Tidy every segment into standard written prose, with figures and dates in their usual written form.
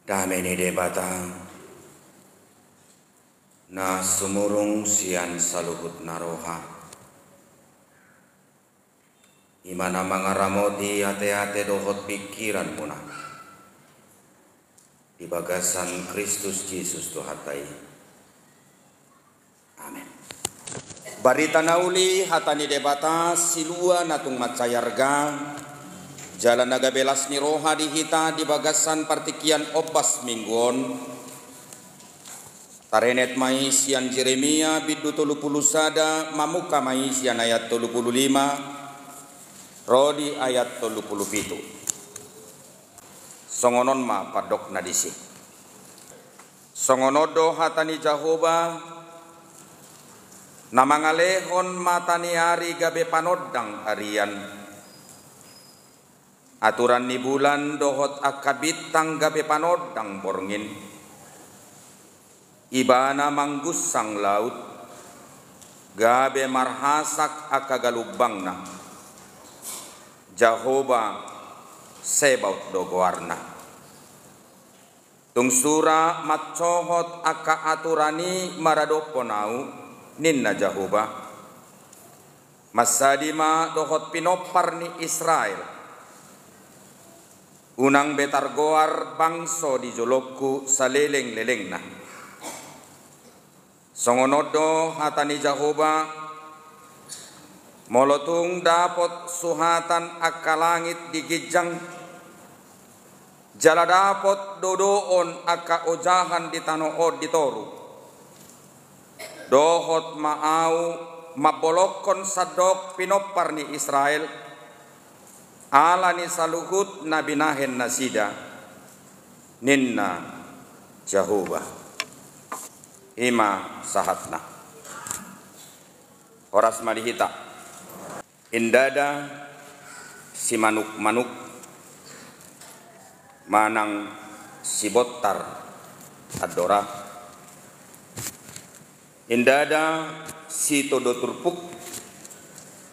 Dame ni debata na sumurung sian saluhut naroha. Imana mangaramoti ate-ate dohot pikiran muna. Di bagasan Kristus Yesus Tuhatai. Amin. Barita nauli hatani debata silua natung macayarga. Jalan naga belas ni roha dihita di bagasan partikian obas mingguon. Tarenet mai sian Jeremia bidu 30 sada mamuka mai sian ayat 35 rodi ayat 37. Songonon ma padok nadisi. Songonodo hatani Jahoba namangalehon matani hari gabe panodang harian. Aturan ni bulan dohot akabit gabe panodang borngin. Ibana manggusang laut gabe marhasak akagalubang na. Jahoba sebaut dogoarna. Tungsura matcohot aka aturani maradoponau ninna Jahoba. Masadima dohot pinopar ni Israel. Unang betar goar bangso di jolokku saleleng-leleng na. Songonodo hatani Jahoba molotung dapot suhatan akalangit di gijang. Jala dapot dodoon aka ojahan di tanood di toru. Dohot maau mabolokon sadok pinopar ni Israel. Ala ni saluhut na binahen nasida ninna Jahoba ima sahatna oras malihita indada si manuk-manuk manang si botar adora indada si todo turpuk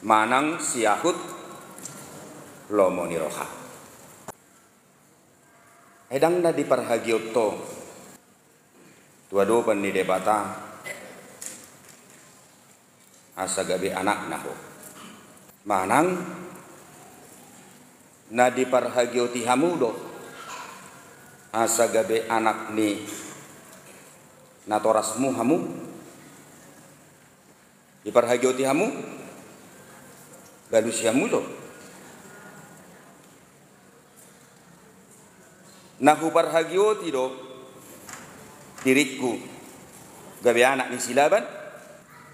manang si yahut lomo ni roha. Edang na di parhagyoto tuadoban ni debata asa gabi anak naho. Manang na di parhagyoti hamudo asa gabi anak ni natorasmu hamu di parhagyoti hamu galus hamudo. Nahu parhagyoti do diriku gabi anak ni silaban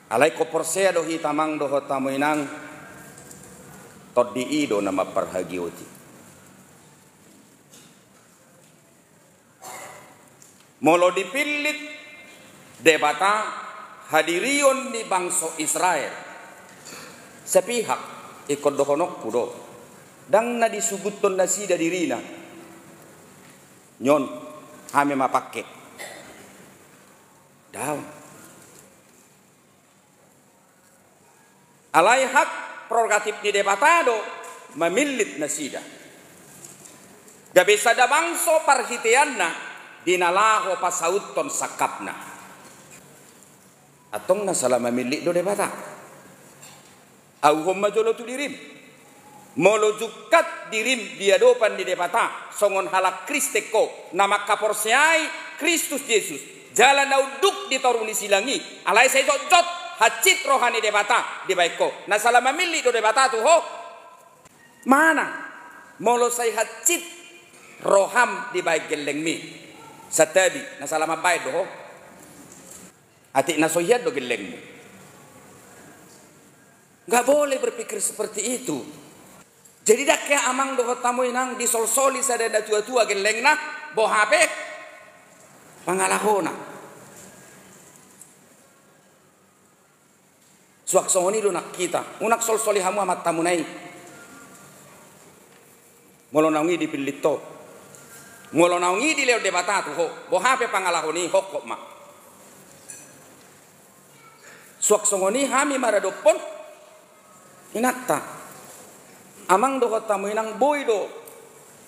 alai ko porsea do hitamang do tamoinang toddi do nama parhagyoti molo dipilit debata hadirion di bangso Israel sepihak ikut dohonok pudo dang na disuguton nasida dirina nyon hame mapake daun alai hak prerogatif di debatado memilit nasida gabe sada bangso parhitianna dinalaho pasauton sakapna atong nasala memilit do debata au homma jolo tu dirim molo jukat dirim diadopan di debata songon halak kristeko nama kaporseai Kristus Yesus jalan nauduk di toruni silangi alai saya jot hacit rohani debata di baiko na salama milli do debata tu ho mana molo saya hacit roham di baik geleng mi satabi na salama baik do ho ati na soyad do geleng mi nggak boleh berpikir seperti itu. Jadi dak kaya amang dohot tamu inang disol-soli sadada tua-tua geleng na bohape pangalahona. Suak songoni do nak kita unak sol-soli hamu amat tamu nai. Molo naungi di pilito. Molo naungi di leo debata tu ho bohape pangalahoni hokok ma. Suak songoni hami maradopon inakta. Amang do tamu inang boy do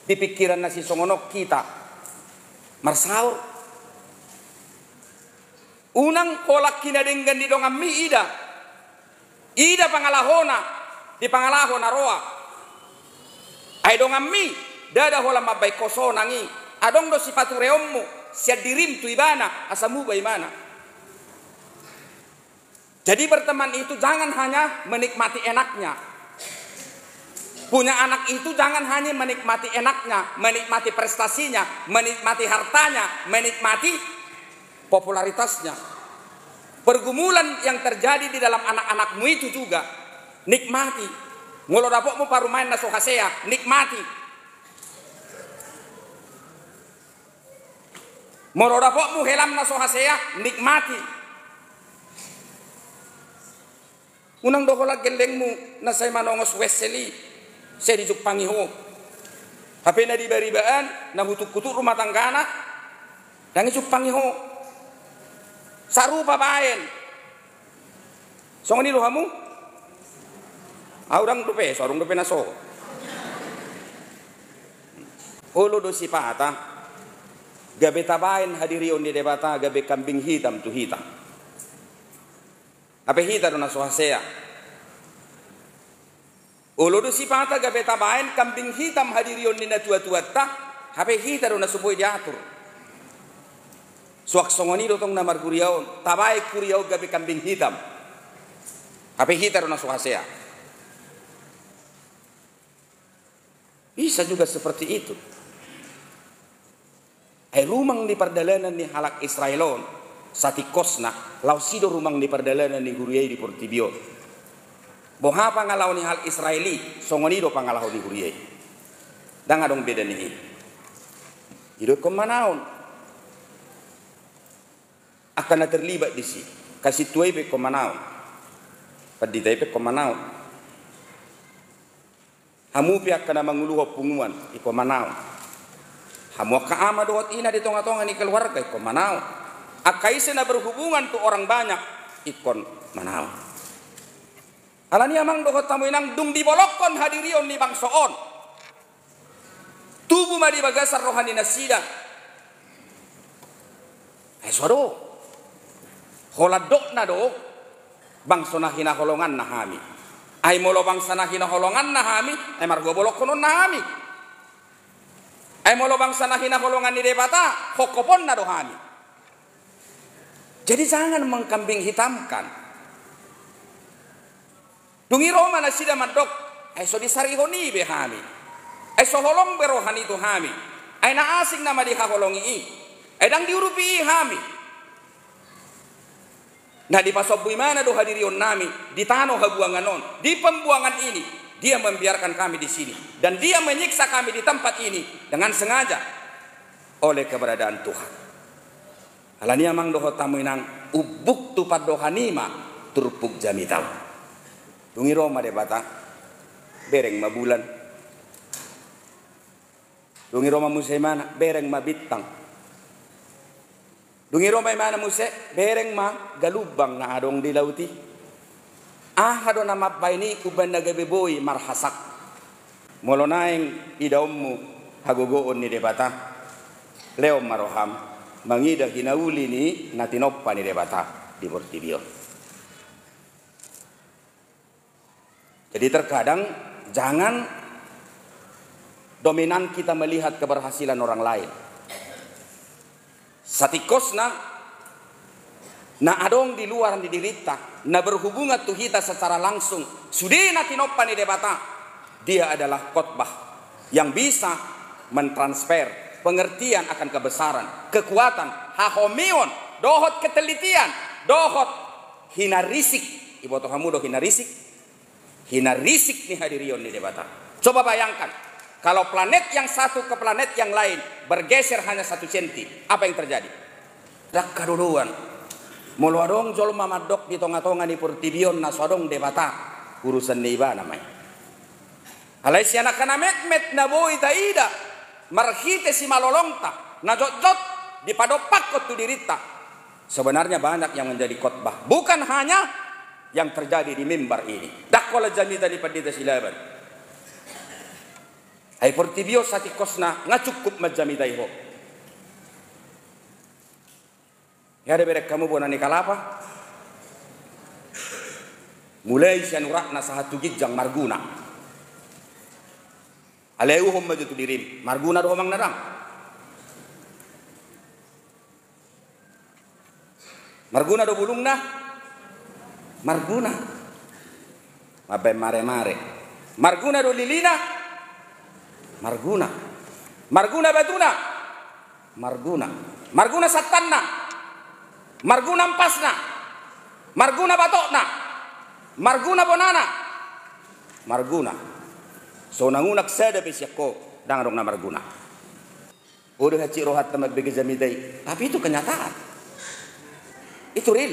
di pikiran nasi songonok kita marsaur unang kolak kinadenggan di dongam mi ida pangalahona di pangalahona roa ay dongam mi dada hola mabai koso nangi adong do sifatu reommu sia dirim tu ibana asamu baimana. Jadi berteman itu jangan hanya menikmati enaknya. Punya anak itu jangan hanya menikmati enaknya, menikmati prestasinya, menikmati hartanya, menikmati popularitasnya. Pergumulan yang terjadi di dalam anak-anakmu itu juga nikmati. Ngolo dapokmu parumain naso hasea, nikmati. Moro dapokmu helam naso hasea, nikmati. Unang dohola gelengmu na say manongos weseli saya dijuk pangiho tapi na dibaribaan na hutuk-kutuk rumah tanggana dan ijuk pangiho sarupa baen songoni lo hamu aurang dupe sorong dupe naso holo do sipata gabe tabain hadirion di debata gabe kambing hitam tu hitam apa hita dona sohasea uludu sipata gabe tabain kambing hitam hadirion nina tua-tua ta apa hita dona suboi diatur suak songoni dotong namar kuriaon tabai kuriau gabe kambing hitam apa hita dona sohasea bisa juga seperti itu rumang di perdalanan ni halak Israelon sati kosna lau sido rumang di perdalanan ni guriai di Portibio boha pangalau ni hal Israeli songonido pangalau di guriai dan adong beda nih hidup komanaon akan terlibat di si kasih tuai pe komanaon paditai pe komanaon hamu pe akan manguluh punguan i komanaon hamu ka ama doot ina di tonga-tonga ni keluarga i komanaon akaisena berhubungan tu orang banyak ikon manau alani amang dohot tamu inang dung dibolokon hadirion ni bangsoon tubuh madi bagasar rohani nasida suado holadok na do bangso na hina holongan nahami ay molo bangsa na hina holongan nahami ay margo bolokonon nahami ay molo bangsa na hina holongan ni debata hokopon na dohami. Jadi jangan mengkambing hitamkan. Dungi Roma na sida madok, ay so disarihoni be hami. Ay so holong berohani itu hami. Ay na asing nama dihaholongi i. Ay dang diurupi i hami. Nah di pasobui mana do hadirion nami, di tano habuanganon, di pembuangan ini dia membiarkan kami di sini dan dia menyiksa kami di tempat ini dengan sengaja oleh keberadaan Tuhan. Alani amang doho tamu inang ubuk tu padohanima turpuk jamitau. Dungi Roma de bata bereng ma bulan. Dungi Roma muse mana bereng ma bintang. Dungi Roma mana muse bereng ma galubang na adong di lauti. Ahado na mapaini kuban na gabeboy marhasak. Molonaeng idaummu hagogoon ni de bata. Leo maroham. Mangida hinauli ni natinoppa ni debata di Portibio. Jadi terkadang jangan dominan kita melihat keberhasilan orang lain. Satikosna na adong di luar di dirita na berhubungan tu kita secara langsung sudi natinoppa ni debata. Dia adalah khotbah yang bisa mentransfer pengertian akan kebesaran, kekuatan, hahomion, dohot ketelitian, dohot hinarisik. Iboto hamudo hinarisik. Hinarisik nih hadirion di debata. Coba bayangkan, kalau planet yang satu ke planet yang lain bergeser hanya 1 senti, apa yang terjadi? Dak kaduluan. Mulu adong jol mamadok di tonga-tonga di Portibion na sodong debata urusan niba namanya. Alai si anak kana met na boy taida. Marhite si malolongta na jot-jot di padopak kot tu dirita. Sebenarnya banyak yang menjadi khotbah, bukan hanya yang terjadi di mimbar ini. Dakwala jamita di padita silaban. Ay Portibio sati kosna nga cukup majamita iho. Ya ada berek kamu bonani kalapa. Mulai sianurak na sahatu gijang marguna. Aleu hom maju tu dirim. Marguna do mang narang. Marguna do bulung na. Marguna. Mabe mare-mare. Marguna do lilina. Marguna. Marguna batuna. Marguna. Marguna satanna. Marguna ampasna. Marguna batokna. Marguna bonana. Marguna. So nangunak sada pesyako dangarong na marguna. Udah haci rohat na magbigay zamidai. Tapi itu kenyataan. Itu real.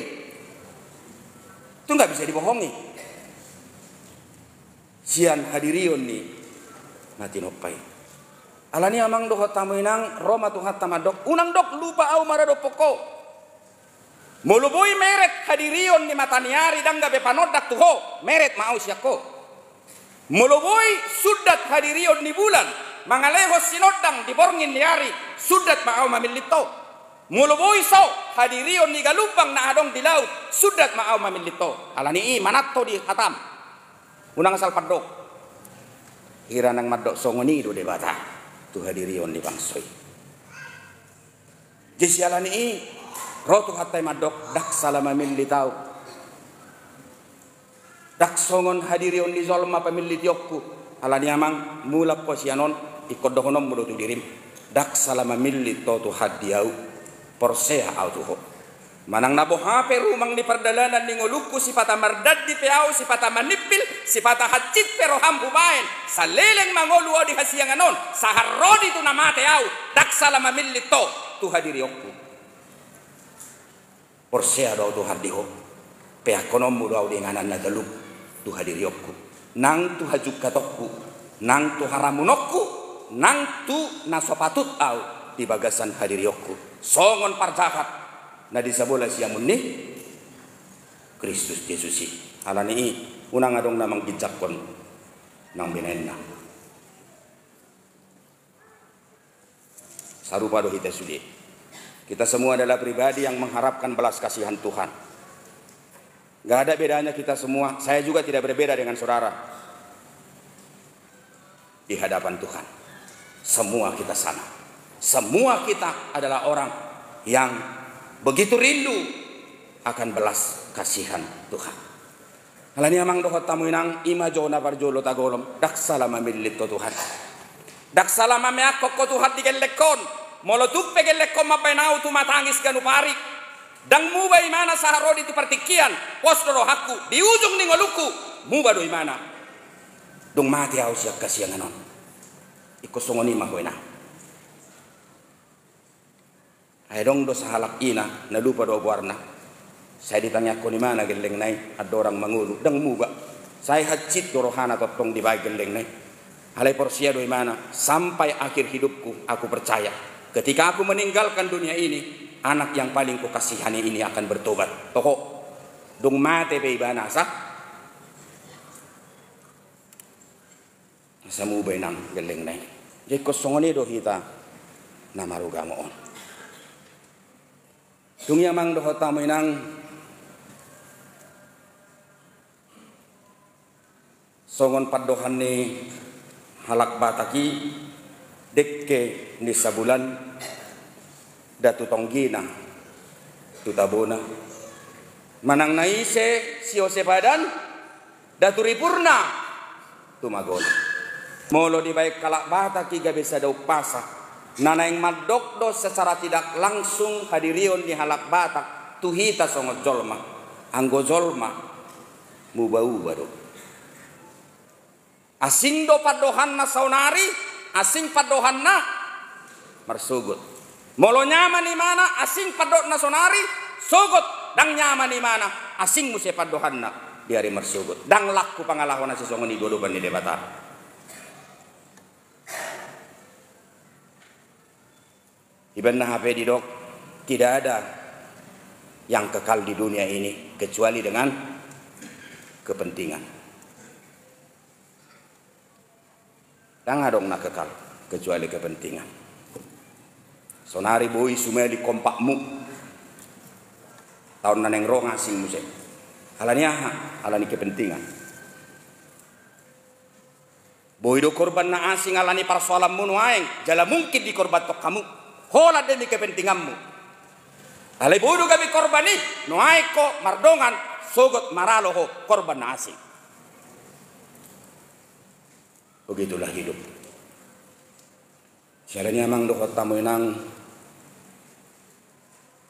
Itu nggak bisa dibohongi. Sian hadirion ni mati nopai. Alani amang dohot tamuinang Roma tuhat tamadok. Unang dok lupa au marado poko. Mulubui meret hadirion ni mataniari dang gabe panodak tuho. Meret mau siako. Mulubui sudat hadirion ni bulan. Mangaleho sinodang diborngin niari. Sudat mau mamilito. Mulubui so hadirion ni galumpang na adong di laut. Sudat mau mamilito. Alani manatto di hatam. Unang asal padok. Kira nang madok songoni do debata. Tu hadirion ni bangsoy. Jesi alani rotu hatai madok dak salama militau. Dak songon hadirion ni zolma pamilitiokku. Alani amang mulap ko sianon ikod dohonom mudo tu dirim. Dak salama milito tu hadiau. Porsea autuho. Manang nabo hape rumang di perdalanan ni ngoluku sipata mardad di peau sipata manipil sipata hacit pero hambu baen saleleng mangolu di hasianganon saharodi tu namate au dak salama milito tu hadiriokku. Porsea do tu hadiho pe akonom do di nganan na galuk tu hadiriokku nang tu hajuk katokku nang tu haramunokku nang tu nasopatut au di bagasan hadiriokku songon parjahat na disabola siamun ni Kristus Yesusi alani unang adong namang gijakon nang binenna sarupa do hita sudi kita semua adalah pribadi yang mengharapkan belas kasihan Tuhan. Gak ada bedanya kita semua, saya juga tidak berbeda dengan saudara di hadapan Tuhan. Semua kita sama. Semua kita adalah orang yang begitu rindu akan belas kasihan Tuhan. Alani amang dohot tamuinang ima jona parjolo tagolom dak salama millit ko Tuhan. Dak salama meakok ko Tuhan digellekon molotuk pegellekon mapainau tu matangis kanu pari. Dang muba imana saharodi tu partikian posdoro hakku di ujung ningoluku muba do imana. Dong mati au siak kasihanganon. Ikosongoni mahoina. Aidong do sahalak ina na lupa do warna. Saya ditanya ko ni mana geleng nai ada orang mangulu dang muba. Saya hacit do rohana totong di bagi geleng nai. Halai porsia do imana sampai akhir hidupku aku percaya ketika aku meninggalkan dunia ini anak yang paling ku kasihani ini akan bertobat. Toko dong mate be ibana sa. Samu be nang geleng nai. Jadi kosongoni do hita namaruga mo on. Dunia mang dohot tamu inang songon padohan ni halak bataki dekke ni sabulan datu tonggina tutabona manang naise sio sepadan datu ripurna tumagon molo di baik kalak bataki gabe bisa dau pasa nana yang madokdo secara tidak langsung hadirion di halak batak tuhita songot jolma anggo jolma mubau baru asing do padohan na saunari asing padohan na marsugut molo nyaman di mana asing padok na saunari sugut dang nyaman di mana asing muse padohan na di hari marsugut dang laku pangalahon na si songoni godoban di debatar. Iban na HP di dok tidak ada yang kekal di dunia ini kecuali dengan kepentingan. Dang adong na kekal kecuali kepentingan. Sonari boy sumeli kompakmu tahun naneng rong asing musik alani alani kepentingan boido korban na asing alani persoalan munu aeng jala mungkin dikorban tok kamu hola demi kepentinganmu alai boido kami korbani no aeko mardongan sogot maralo ho korban na asing. Begitulah hidup. Sialanya amang do kota mo inang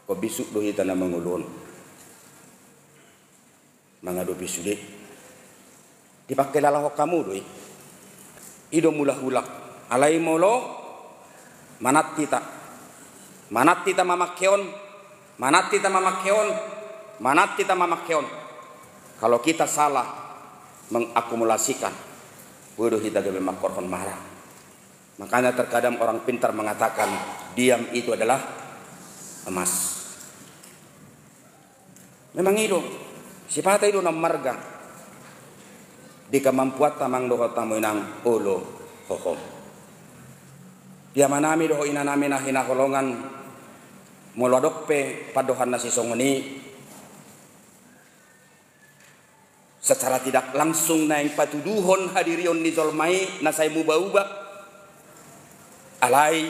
ko bisuk do hita na mangulon. Mga do bisude. Dipakai lalahok kamu doi. Ido mulah hulak. Alai molo manat kita. Manat kita mamakkeon. Manat kita mamakkeon. Manat kita mamakkeon. Kalau kita salah mengakumulasikan bodoh kita gawe makorhon marah. Makanya terkadang orang pintar mengatakan diam itu adalah emas. Memang itu sifat itu nam marga di kemampuan tamang doho tamu inang olo hohom. Dia manami doho ina nami nah hina kolongan molodokpe padohan nasi songoni secara tidak langsung naing patuduhon hadirion ni zolmai nasai muba-uba alai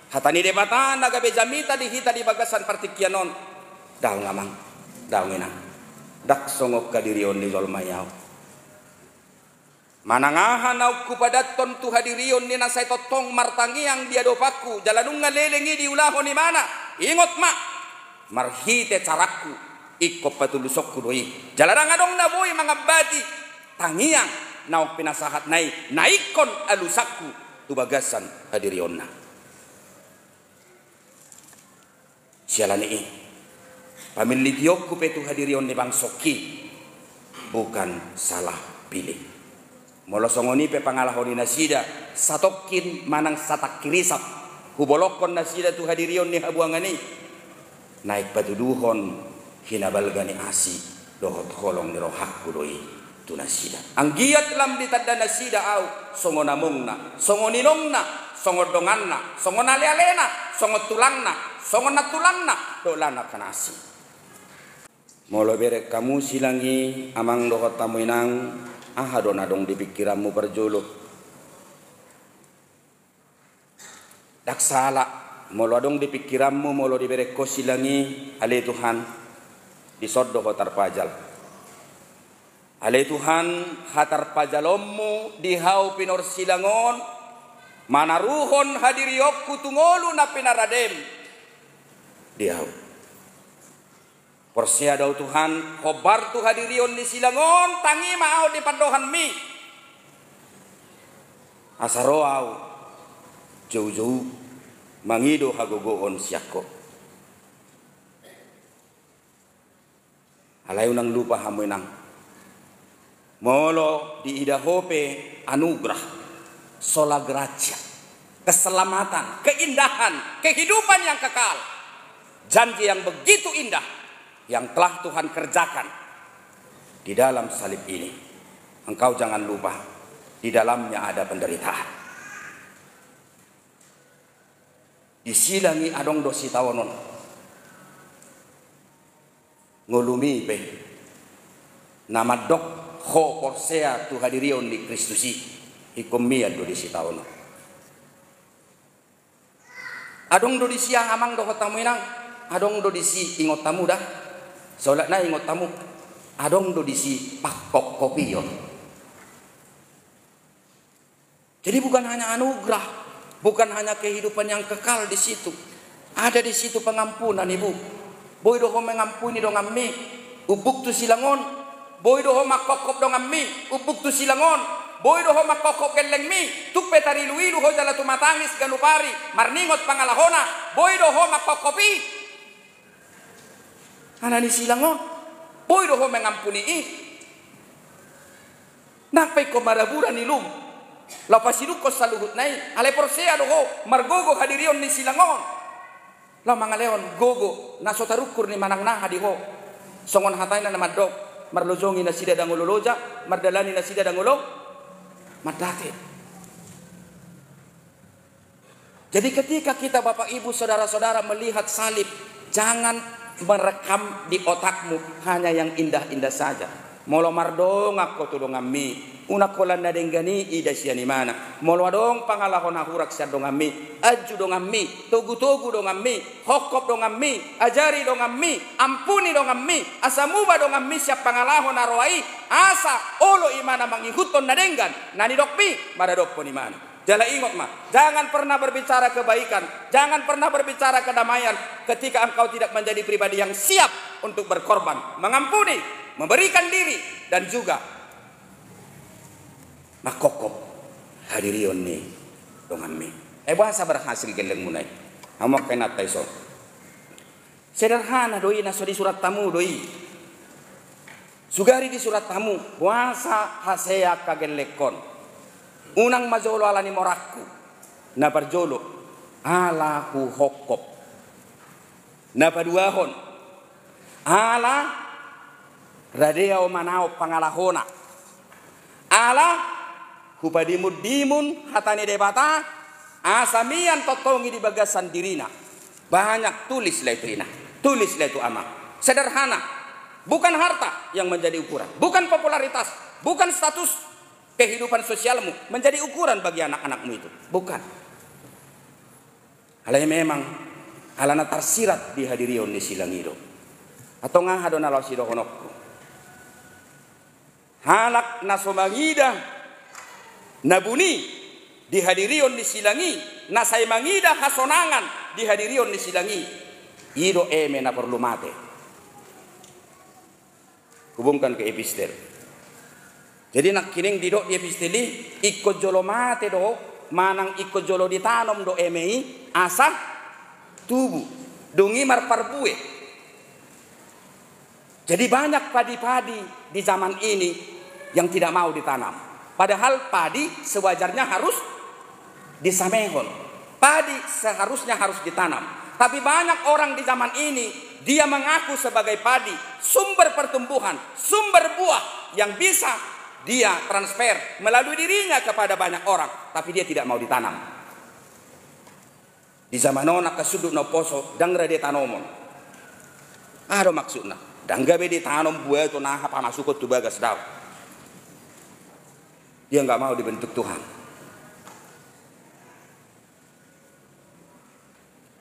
hatani debatan naga bejamita di hita di bagasan partikianon daw ngamang daw nginang dak songok kadirion ni zolmai yau manangahan au kupadaton tu hadirion ni nasai totong martangi yang dia dopaku jalanung ngalelengi di ulahon ni mana ingot mak marhite caraku ikop patulusok kudoi jalarang adong na boy mga bati tangiang naok pinasahat nai naikon alusakku tubagasan hadirionna sialani pamilih diokku petu hadirion ni bang soki bukan salah pilih molosongoni pe pangalahoni nasida satokin manang satak kirisap hubolokon nasida tu hadirion ni habuangani naik patuduhon hinabalgani asi dohot holong ni rohak kudoi tunasida anggiat lam ditanda nasida au songo namungna songo ninongna songo donganna songo nalealena songo tulangna songo natulangna dolana kanasi molo berek kamu silangi amang dohot tamu inang ahadon adong di pikiranmu berjuluh daksala molo adong di pikiranmu molo diberek ko silangi ale Tuhan disoddo hotar pajal ale Tuhan hatar pajalommu dihau pinor silangon manaruhon hadiriokku tungolu na pinaradem dihau porsia daw Tuhan khobar tu hadirion di silangon tangi mau di padohan mi asaroau jauh-jauh mangido hagogoon siako alayu nang lupa hamoy nang molo di idahope anugerah sola gracia keselamatan keindahan kehidupan yang kekal janji yang begitu indah yang telah Tuhan kerjakan di dalam salib ini engkau jangan lupa di dalamnya ada penderitaan disilangi adong dosi tawonon ngolumi pe nama dok ho porsea tu hadirion di Kristusi ikomia do di sitaono adong do di siang amang do tamu inang adong do di si ingot tamu dah solat na ingot tamu adong do di si pakok kopi yo jadi bukan hanya anugerah bukan hanya kehidupan yang kekal di situ ada di situ pengampunan ibu boy doho mengampuni dong ammi ubuk tu silangon boy doho makokop dong ammi ubuk tu silangon boy doho makokop geleng mi tuk petari luilu ho jala tu matangis ganupari marningot pangalahona boy doho makokopi anani silangon boy doho mengampuni napai ko maraburan ilum lapasidu ko saluhut nai ale porsea doho margogo hadirion ni silangon la mga leon gogo nasotarukur ni manang na hadiho songon hatay na namadok marlozongi na sida danguloloja mardalani na sida dangulo madate jadi ketika kita Bapak Ibu saudara-saudara melihat salib jangan merekam di otakmu hanya yang indah-indah saja. Molo mardong ako tudong ami, una kolanda denggani ida siani mana. Molo dong pangalahon akurak siya dong ami, aju dong ami, togu-togu dong ami, hokop dong ami, ajari dong ami, ampuni dong ami, asamuba dong ami siya pangalahon arwai, asa olo imana mangikuton na denggan, nani dokpi, madadok pun imana. Jala ingat mah, jangan pernah berbicara kebaikan, jangan pernah berbicara kedamaian ketika engkau tidak menjadi pribadi yang siap untuk berkorban, mengampuni, memberikan diri, dan juga nakokop hadirion ni dongan mi. Bahasa berhasil geleng munai. Amok kenat taiso. Sederhana doi naso di surat tamu doi. Sugari di surat tamu, bahasa hasea kagelekon. Unang majolo ala ni morakku na parjolo ala hu hokop na paduahon ala radea o manao pangalahona ala hupadimud dimun hatani debata asamian totongi di bagasan dirina. Banyak tulislah itu ina, tulislah itu ama. Sederhana, bukan harta yang menjadi ukuran, bukan popularitas, bukan status kehidupan sosialmu menjadi ukuran bagi anak-anakmu itu, bukan. Alai memang alana tersirat di hadirion di silangido atau ngahadon ala sido konokku halak nasomangida nabuni di hadirion di silangi nasai mangida hasonangan di hadirion di silangi ido eme na perlu mate. Hubungkan ke epistel. Jadi nak kining didok di episteli ikut jolo mate do manang ikut jolo ditanom do emei asa tubuh dungi marparbue. Jadi banyak padi-padi di zaman ini yang tidak mau ditanam. Padahal padi sewajarnya harus disamehon. Padi seharusnya harus ditanam. Tapi banyak orang di zaman ini dia mengaku sebagai padi, sumber pertumbuhan, sumber buah yang bisa dia transfer melalui dirinya kepada banyak orang, tapi dia tidak mau ditanam. Di zaman nona kasuduk no poso dangra dia tanomon. Ada maksudnya, dangga be ditanam buah itu nah apa masuk ke bagas daw. Dia nggak mau dibentuk Tuhan.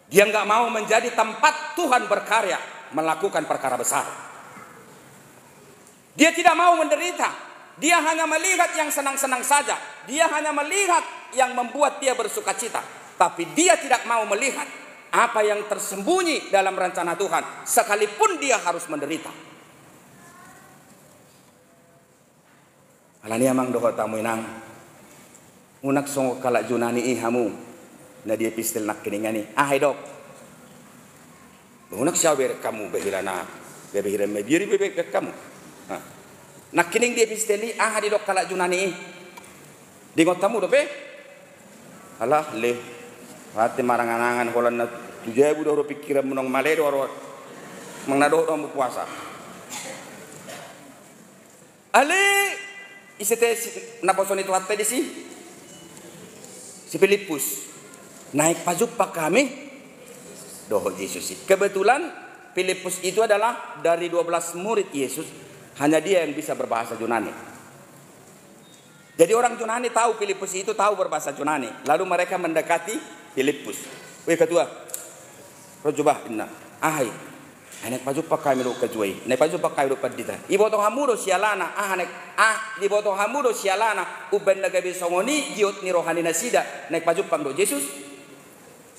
Dia nggak mau menjadi tempat Tuhan berkarya melakukan perkara besar. Dia tidak mau menderita. Dia hanya melihat yang senang-senang saja. Dia hanya melihat yang membuat dia bersuka cita. Tapi dia tidak mau melihat apa yang tersembunyi dalam rencana Tuhan. Sekalipun dia harus menderita. Alani amang doho tamu inang. Unak songok kalak junani ihamu. Na dia pistil nak kiningani. Ahai dok. Unak siya kamu behirana. Behirana mebiri bebek kamu. Nak kining dia pisteli di dok kalak junani di ngotamu dope alah le hati maranganangan kolan na tujebu do pikiran menong male do mengnado do puasa ale isete naposon itu hatta di si Filipus naik pajuppa kami doh Yesus. Kebetulan Filipus itu adalah dari 12 murid Yesus. Hanya dia yang bisa berbahasa Yunani. Jadi orang Yunani tahu Filipus itu tahu berbahasa Yunani. Lalu mereka mendekati Filipus. Weh ketua, rojubah inna, ahai, nek paju pakai milu kejuai, nek paju pakai milu padita. Ibu toh hamudo sialana, ibu toh hamudo sialana, uben nagabi songoni, giot ni rohani nasida, nek paju pangdo Yesus.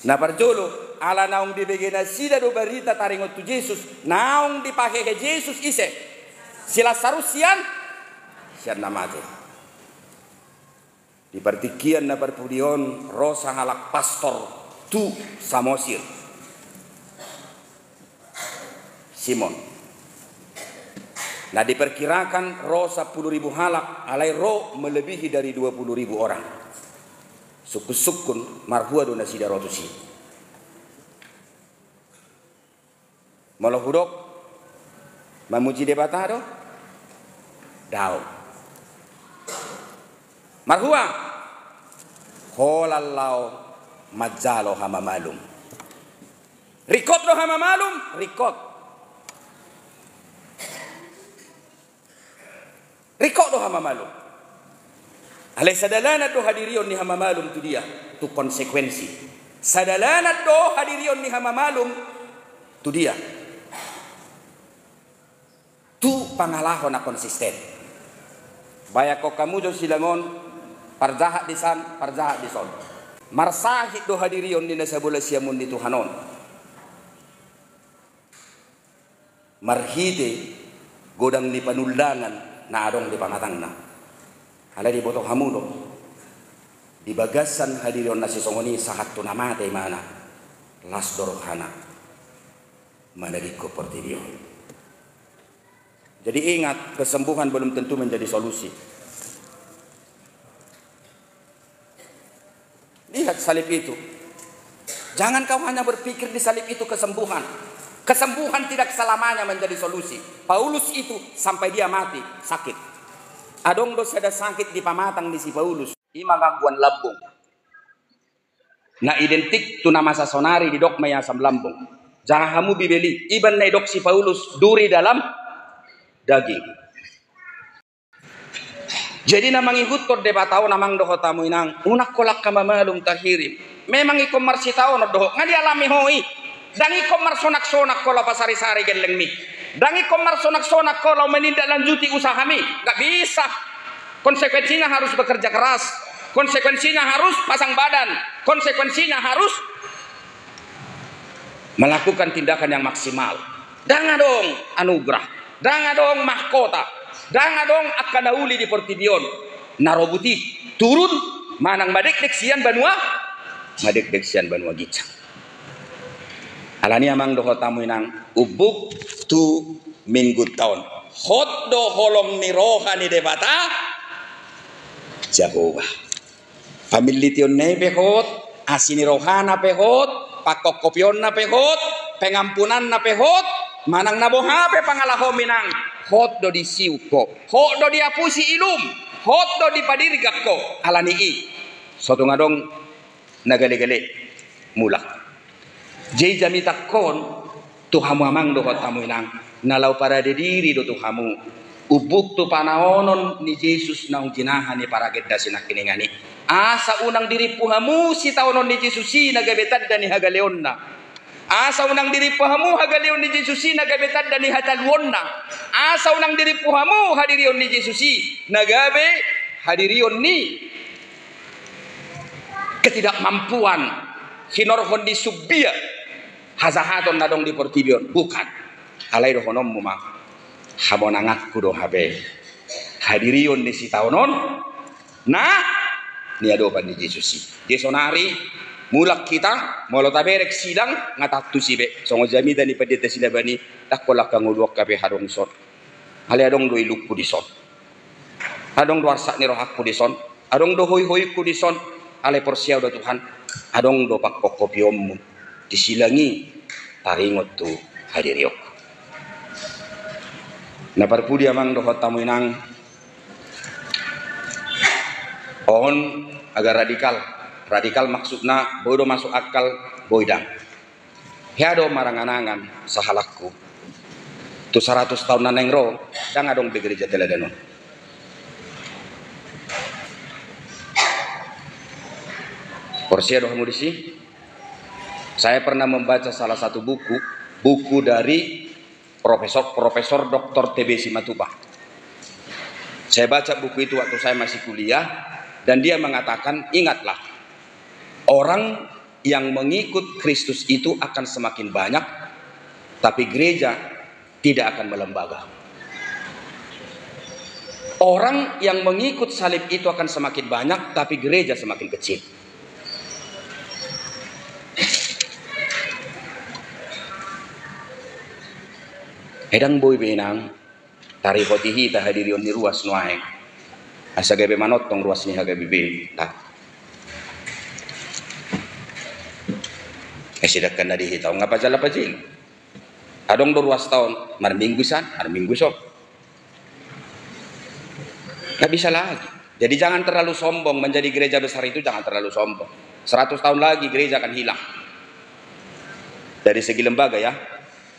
Na parjolo, ala naung dibagi nasida do berita taringot tu Yesus, naung dipakai ke Yesus ise. Sila sarusian sian namate di partikian na perpudion rosa halak pastor tu samosir Simon. Nah diperkirakan rosa 10.000 halak alai ro melebihi dari 20.000 orang. Suku-sukun marhua do nasida rotusi. Malohudok memuji debatado Daud. Marhua holallau majalo hama malum. Rikot lo hama malum, rikot. Riko do hama malum. Alai sadalana do hadirion ni hama malum tu dia, tu konsekuensi. Sadalana do hadirion ni hama malum tu dia. Tu pangalahon na konsisten. Bayako kamu jo silangon parjahat di san, parjahat di son. Marsahid do hadirion ni nasabula siamun di Tuhanon. Marhide godang di panuldangan na adong di pamatang na. Alay di botok hamudo. Di bagasan hadirion na si songoni sahat tu namate mana. Las dorohana. Manadiko portidio. Jadi ingat, kesembuhan belum tentu menjadi solusi. Lihat salib itu. Jangan kau hanya berpikir di salib itu kesembuhan. Kesembuhan tidak selamanya menjadi solusi. Paulus itu sampai dia mati sakit. Adong dosa ada sakit di pamatang di si Paulus. Ima gangguan lambung. Na identik tu nama sasonari di dok maya asam lambung. Jangan kamu bibeli. Iban na dok si Paulus duri dalam daging. Jadi namang ihutor de batao namang doho tamu inang unak kolak kamamalum tahirim. Memang ikomar si tao no doho ngadi alami hoi. Dan ikomar sonak-sonak kalau pasari-sari geleng mi. Dan ikomar sonak-sonak kalau menindaklanjuti usaha mi. Gak bisa. Konsekuensinya harus bekerja keras. Konsekuensinya harus pasang badan. Konsekuensinya harus melakukan tindakan yang maksimal. Jangan dong anugerah. Jangan dong mahkota. Jangan dong akadauli di Portibion. Narobuti turun manang madek deksian banua. Madek deksian banua gicang. Alani amang doho tamu inang ubuk tu minggu tahun. Hot do holong ni rohani debata Jehovah. Pamilition na pehot, asini rohana pehot, pakokopion na pehot, pengampunan na pehot, manang nabohape pangalaho minang. Hot do di siuko, hot do di apusi ilum, hot do di padirgak ko. Alani i, soto ngadong nagale-gale mulak. Jai jamitak kon tuhamu amang do tamu inang nalau para diri do tuhamu ubuk tu panaonon ni Yesus naung jinahan ni para gedda sinak kiningani asa unang diri puhamu si taonon ni Yesus si nagabetad dan ni hagaleonna asa unang diri puhamu hagaleon ni Yesus si nagabetad dan ni hatalwonna asa unang diri puhamu hadirion ni Yesus si nagabe hadirion ni ketidakmampuan hinorhon di subia hazahaton nadong di Portibion bukan alai do honom muma hamonangak kudo habe hadirion di sitaonon nah ni adopan di Yesusi desonari mulak kita molo taberek sidang ngatatu sibe songo jamida ni pedete silabani takolak kangulok kabe hadong son ale adong do ilukku di son adong do arsak ni rohakku di son adong do hoy-hoyku di son ale porsiau do Tuhan adong do pakkokopiommu disilangi taringot tu hadiriok. Na parpudi amang dohot tamu inang on agak radikal maksudna bodo masuk akal boydang. Hiado maranganangan sahalakku tu 100 tahun naneng ro dang adong di gereja teladanon. Porsia dohamu disi. Saya pernah membaca salah satu buku dari Profesor Dr. TB Simatupang. Saya baca buku itu waktu saya masih kuliah dan dia mengatakan ingatlah orang yang mengikut Kristus itu akan semakin banyak tapi gereja tidak akan melembaga. Orang yang mengikut salib itu akan semakin banyak tapi gereja semakin kecil. Edang boy benang tari hotihi ta hadirion ni ruas nuaeng asa gabe manot tong ruas ni hagabe be ta esidakan nadi hitau ngapa jala pajil adong do ruas tahun mar minggu san ar minggu sok nggak bisa lagi. Jadi jangan terlalu sombong menjadi gereja besar itu, jangan terlalu sombong. 100 tahun lagi gereja akan hilang dari segi lembaga ya.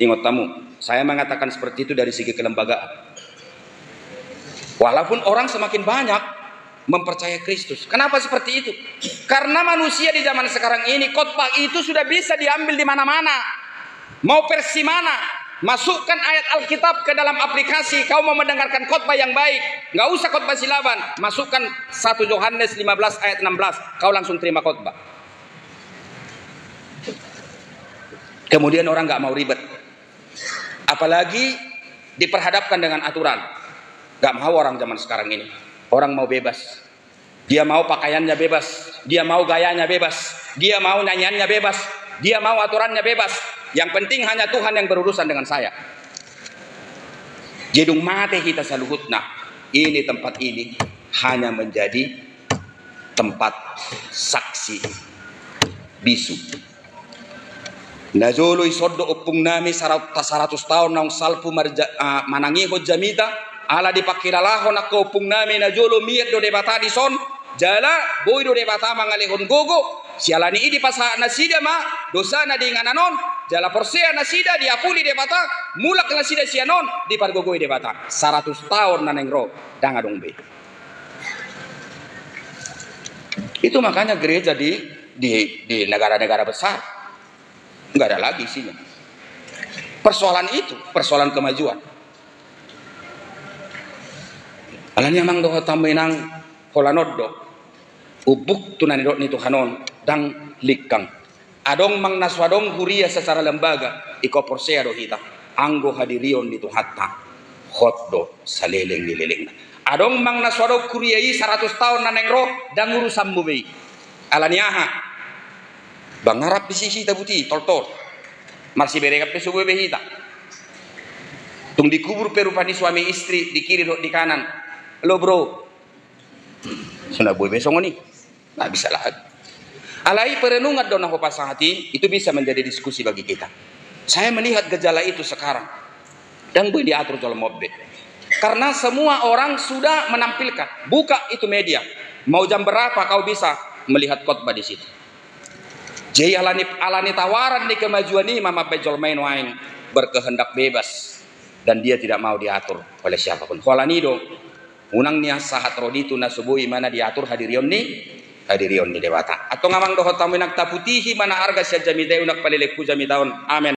Ingat tamu, saya mengatakan seperti itu dari segi kelembagaan. Walaupun orang semakin banyak mempercayai Kristus. Kenapa seperti itu? Karena manusia di zaman sekarang ini, khotbah itu sudah bisa diambil di mana-mana. Mau versi mana? Masukkan ayat Alkitab ke dalam aplikasi. Kau mau mendengarkan khotbah yang baik, nggak usah khotbah silaban. Masukkan 1 Yohanes 15 ayat 16. Kau langsung terima khotbah. Kemudian orang nggak mau ribet. Apalagi diperhadapkan dengan aturan. Nggak mau orang zaman sekarang ini. Orang mau bebas. Dia mau pakaiannya bebas. Dia mau gayanya bebas. Dia mau nyanyiannya bebas. Dia mau aturannya bebas. Yang penting hanya Tuhan yang berurusan dengan saya. Jedung mate kita saluhutna. Ini tempat ini hanya menjadi tempat saksi bisu. Najolo isodo opung nami 100 tahun nang salpu manangiho jamita. Ala dipakilalahon ako opung nami najolo miet do debata di son. Jala boy do debata mangalihon gogo. Sialani idi pasa nasida ma dosa na di ngananon. Jala porsea nasida diapuli debata. Mulak nasida sianon di pargogoi debata. 100 tahun nanengro dangadong be. Itu makanya gereja di negara-negara besar nggak ada lagi isinya. Persoalan itu, persoalan kemajuan. Alanya mang doho tamenang holanoddo ubuk tunanidot ni Tuhanon dang likang. Adong mang naswadong huria secara lembaga iko porsea do hita anggo hadirion di Tuhatta hotdo saleleng lileleng. Adong mang naswadong kuriai 100 tahun naneng roh dang urusan mubei. Alaniaha bangarap bisisi tabuti tol masih berekap pesuwe behita. Tung dikubur perupani suami istri di kiri di kanan. Lo bro, sudah boy besok nih, nggak bisa lagi. Alai perenungan dona pasang hati itu bisa menjadi diskusi bagi kita. Saya melihat gejala itu sekarang dan boleh diatur dalam mobil. Karena semua orang sudah menampilkan, buka itu media. Mau jam berapa kau bisa melihat khotbah di situ. Jadi alani tawaran di kemajuan ini mama bejol main wain berkehendak bebas dan dia tidak mau diatur oleh siapapun. Holanido unang niya sahat roditu na subuhi mana diatur hadirion ni dewata. Atau ngamang dohot tamu nak taputihi mana arga siya jamidai unak palilekku jamitaon. Amen.